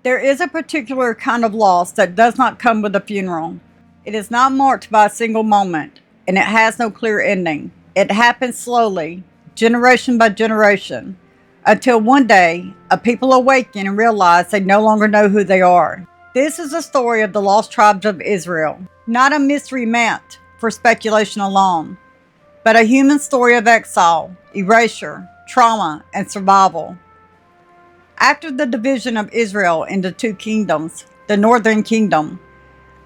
There is a particular kind of loss that does not come with a funeral. It is not marked by a single moment, and it has no clear ending. It happens slowly, generation by generation, until one day a people awaken and realize they no longer know who they are. This is the story of the lost tribes of Israel, not a mystery meant for speculation alone, but a human story of exile, erasure, trauma, and survival. After the division of Israel into two kingdoms, the northern kingdom,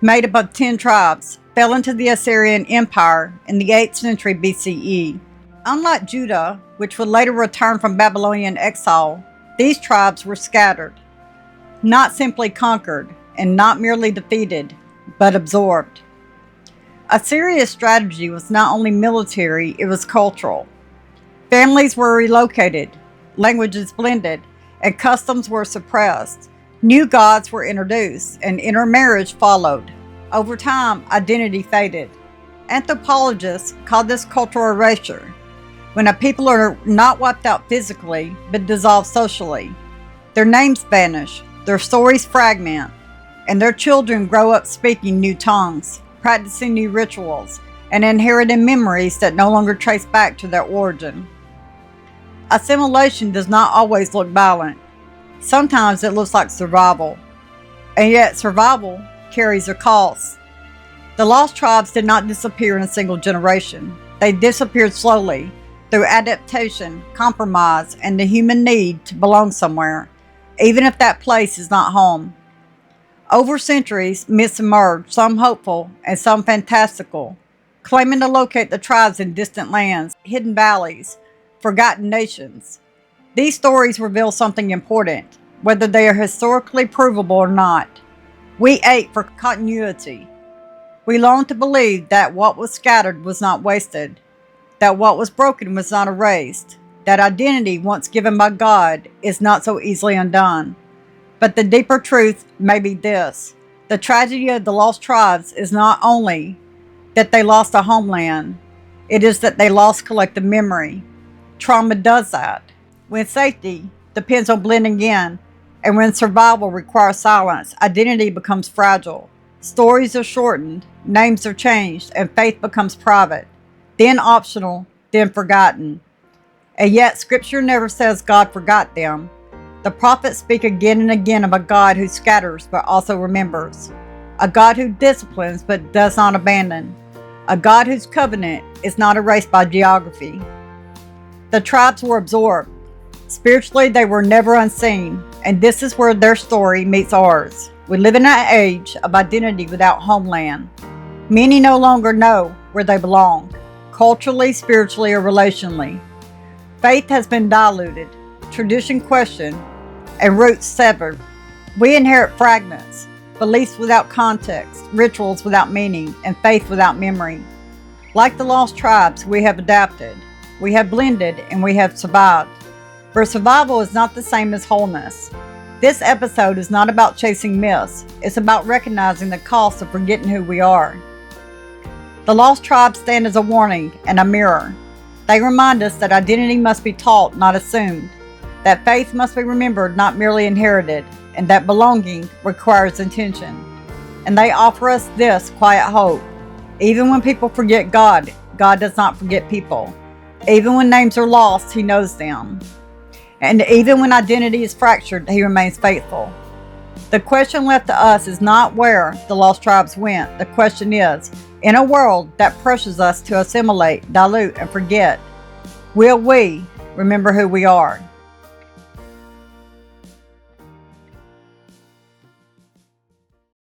made up of 10 tribes, fell into the Assyrian Empire in the 8th century BCE. Unlike Judah, which would later return from Babylonian exile, these tribes were scattered, not simply conquered, and not merely defeated, but absorbed. Assyria's strategy was not only military, it was cultural. Families were relocated, languages blended, and customs were suppressed. New gods were introduced, and intermarriage followed. Over time, identity faded. Anthropologists call this cultural erasure, when a people are not wiped out physically, but dissolved socially. Their names vanish, their stories fragment, and their children grow up speaking new tongues, practicing new rituals, and inheriting memories that no longer trace back to their origin. Assimilation does not always look violent. Sometimes it looks like survival. And yet survival carries a cost. The lost tribes did not disappear in a single generation. They disappeared slowly through adaptation, compromise, and the human need to belong somewhere, even if that place is not home. Over centuries, myths emerged, some hopeful and some fantastical, claiming to locate the tribes in distant lands, hidden valleys, forgotten nations. These stories reveal something important, whether they are historically provable or not. We ache for continuity. We long to believe that what was scattered was not wasted, that what was broken was not erased, that identity once given by God is not so easily undone. But the deeper truth may be this: the tragedy of the lost tribes is not only that they lost a homeland, it is that they lost collective memory. Trauma does that. When safety depends on blending in, and when survival requires silence, identity becomes fragile. Stories are shortened, names are changed, and faith becomes private, then optional, then forgotten. And yet Scripture never says God forgot them. The prophets speak again and again of a God who scatters but also remembers, a God who disciplines but does not abandon, a God whose covenant is not erased by geography. The tribes were absorbed. Spiritually, they were never unseen, and this is where their story meets ours. We live in an age of identity without homeland. Many no longer know where they belong, culturally, spiritually, or relationally. Faith has been diluted, tradition questioned, and roots severed. We inherit fragments, beliefs without context, rituals without meaning, and faith without memory. Like the lost tribes, we have adapted, we have blended, and we have survived. For survival is not the same as wholeness. This episode is not about chasing myths, it's about recognizing the cost of forgetting who we are. The lost tribes stand as a warning and a mirror. They remind us that identity must be taught, not assumed, that faith must be remembered, not merely inherited, and that belonging requires intention. And they offer us this quiet hope. Even when people forget God, God does not forget people. Even when names are lost, He knows them. And even when identity is fractured, He remains faithful. The question left to us is not where the lost tribes went. The question is, in a world that pressures us to assimilate, dilute, and forget, will we remember who we are?